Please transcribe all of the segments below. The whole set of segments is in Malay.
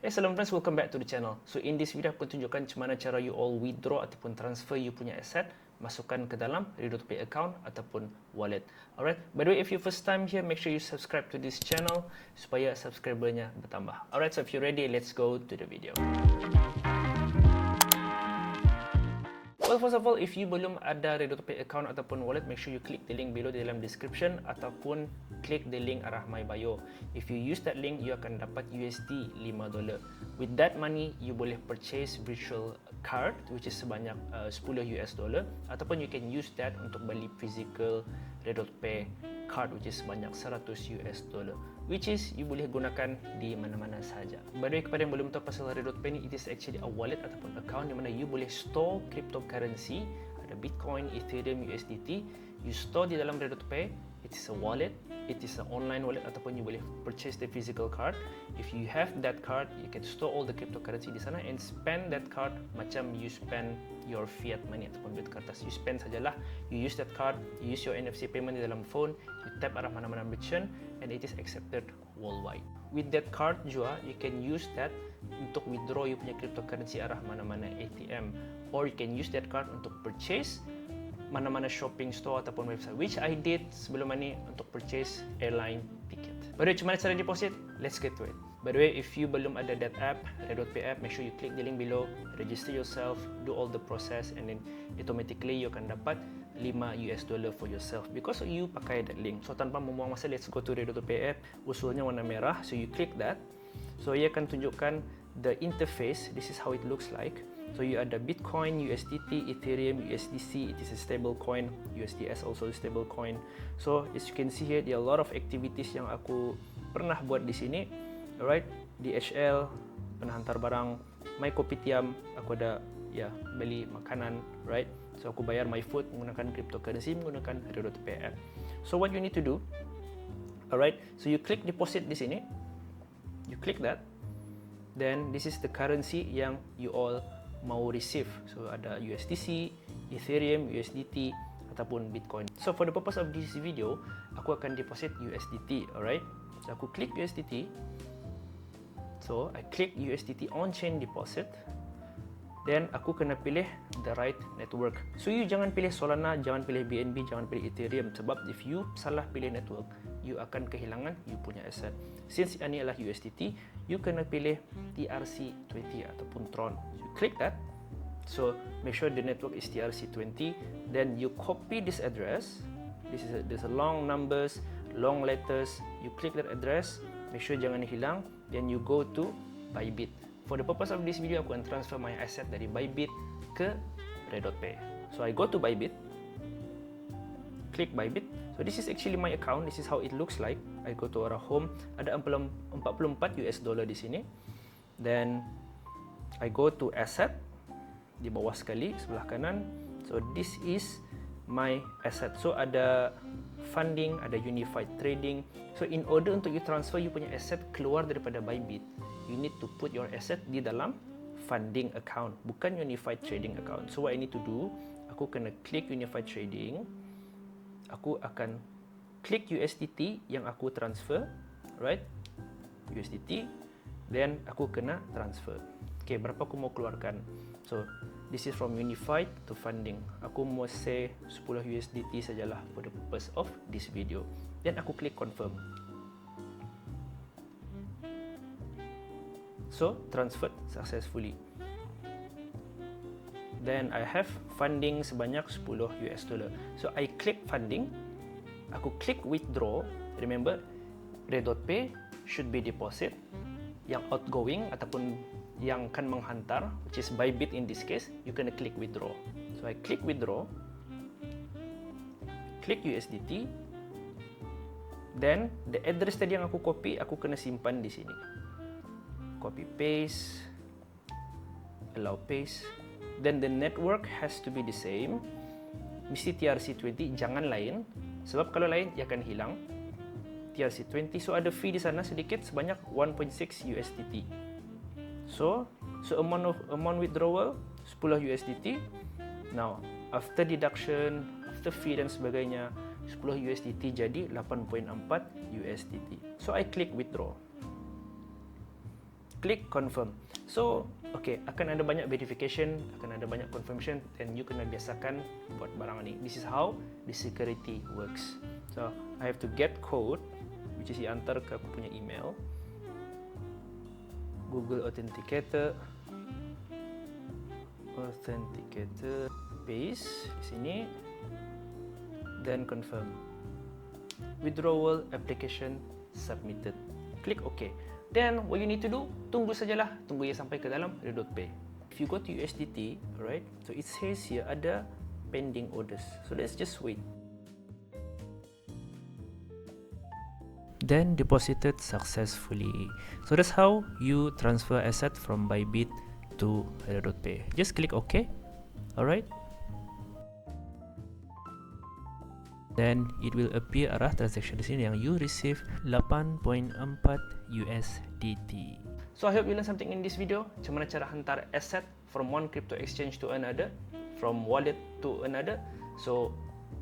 Hey salam friends, welcome back to the channel. So in this video aku tunjukkan macam mana cara you all withdraw ataupun transfer you punya asset, masukkan ke dalam RedotPay account ataupun wallet. Alright, by the way, if you first time here, make sure you subscribe to this channel supaya subscribernya bertambah. Alright, so if you're ready, let's go to the video. Well, first of all, if you belum ada RedotPay account ataupun wallet, make sure you click the link below di dalam description ataupun klik the link arah my bio. If you use that link, you akan dapat USD $5. With that money, you boleh purchase virtual card which is sebanyak $10 ataupun you can use that untuk beli physical RedotPay card which is sebanyak $100, which is you boleh gunakan di mana-mana sahaja. By the way, kepada yang belum tahu pasal RedotPay ni, it is actually a wallet ataupun account di mana you boleh store cryptocurrency, ada Bitcoin, Ethereum, USDT, you store di dalam RedotPay. It is a wallet, it is an online wallet ataupun you boleh purchase the physical card. If you have that card, you can store all the cryptocurrency di sana and spend that card macam you spend your fiat money ataupun duit kertas. You spend sajalah, you use that card, you use your NFC payment di dalam phone, you tap arah mana-mana merchant and it is accepted worldwide. With that card juga, you can use that untuk withdraw you punya cryptocurrency arah mana-mana ATM, or you can use that card untuk purchase mana-mana shopping store ataupun website, which I did sebelum ni untuk purchase airline ticket. By the way, macam mana cara deposit? Let's get to it. By the way, if you belum ada that app, RedotPay app, make sure you click the link below, register yourself, do all the process, and then automatically you akan dapat $5 for yourself because you pakai that link. So tanpa membuang masa, let's go to RedotPay app. Usulnya warna merah, so you click that. So ia akan tunjukkan the interface. This is how it looks like. So you ada Bitcoin, USDT, Ethereum, USDC, it is a stable coin, USDS also a stable coin. So as you can see here, there are a lot of activities yang aku pernah buat di sini. Alright, DHL, pernah hantar barang, my kopitiam, aku ada beli makanan, right? So aku bayar my food menggunakan cryptocurrency, menggunakan RedotPay app. So what you need to do, alright, so you click deposit di sini, you click that, then this is the currency yang you all mau receive. So ada USDC, Ethereum, USDT ataupun Bitcoin. So for the purpose of this video, aku akan deposit USDT, alright? So aku klik USDT. So I click USDT on-chain deposit. Then aku kena pilih the right network. So you jangan pilih Solana, jangan pilih BNB, jangan pilih Ethereum, sebab if you salah pilih network, you akan kehilangan you punya asset. Since ini adalah USDT, you kena pilih TRC20 ataupun Tron. So you click that. So make sure the network is TRC20. Then you copy this address. There's a long numbers, long letters. You click that address. Make sure jangan hilang. Then you go to Bybit. For the purpose of this video, aku akan transfer my asset dari Bybit ke RedotPay. So I go to Bybit. Click Bybit. So this is actually my account. This is how it looks like. I go to arah home. Ada $44 di sini. Then I go to asset di bawah sekali sebelah kanan. So this is my asset. So ada funding, ada unified trading. So in order untuk you transfer you punya asset keluar daripada Bybit, you need to put your asset di dalam funding account, bukan unified trading account. So what I need to do, aku kena klik unified trading. Aku akan klik USDT yang aku transfer, right? USDT, then aku kena transfer. Okay, berapa aku mau keluarkan? So this is from unified to funding. Aku mau say 10 USDT sajalah for the purpose of this video. Then aku klik confirm. So transferred successfully. Then I have funding sebanyak $10. So I click funding. Aku klik withdraw. Remember, RedotPay should be deposit. Yang outgoing ataupun yang kan menghantar, which is Bybit in this case, you kena klik withdraw. So I click withdraw. Klik USDT. Then the address tadi yang aku copy, aku kena simpan di sini. Copy paste, allow paste. Then the network has to be the same. Mesti TRC20, jangan lain. Sebab kalau lain, ia akan hilang. TRC20, so ada fee di sana sedikit sebanyak 1.6 USDT. So amount withdrawal 10 USDT. Now, after deduction, after fee dan sebagainya, 10 USDT jadi 8.4 USDT. So I click withdraw. klik confirm. So, okay, akan ada banyak verification, akan ada banyak confirmation, and you kena biasakan buat barang ni. This is how the security works. So, I have to get code, which is diantar ke aku punya email. Google Authenticator, paste di sini, then confirm. Withdrawal application submitted. Klik OK. Then what you need to do, tunggu sajalah, tunggu ia sampai ke dalam RedotPay. If you go to USDT, alright, so it says here ada pending orders. So let's just wait. Then deposited successfully. So that's how you transfer asset from Bybit to RedotPay. Just click OK. Alright. Then it will appear arah transaction di sini yang you receive 8.4 USDT. So I hope you learned something in this video. Macam mana cara hantar asset from one crypto exchange to another, from wallet to another. So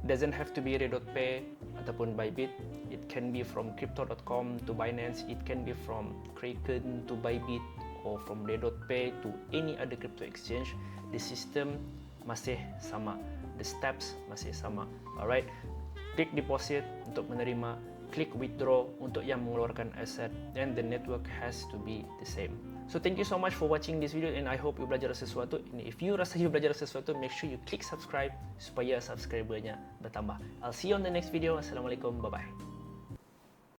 doesn't have to be RedotPay ataupun Bybit. It can be from crypto.com to Binance. It can be from Kraken to Bybit, or from RedotPay to any other crypto exchange. The system masih sama, the steps masih sama. Alright. Klik deposit untuk menerima, klik withdraw untuk yang mengeluarkan aset, and the network has to be the same. So thank you so much for watching this video, and I hope you belajar sesuatu. And if you rasa you belajar sesuatu, make sure you click subscribe supaya subscribernya bertambah. I'll see you on the next video. Assalamualaikum, bye bye.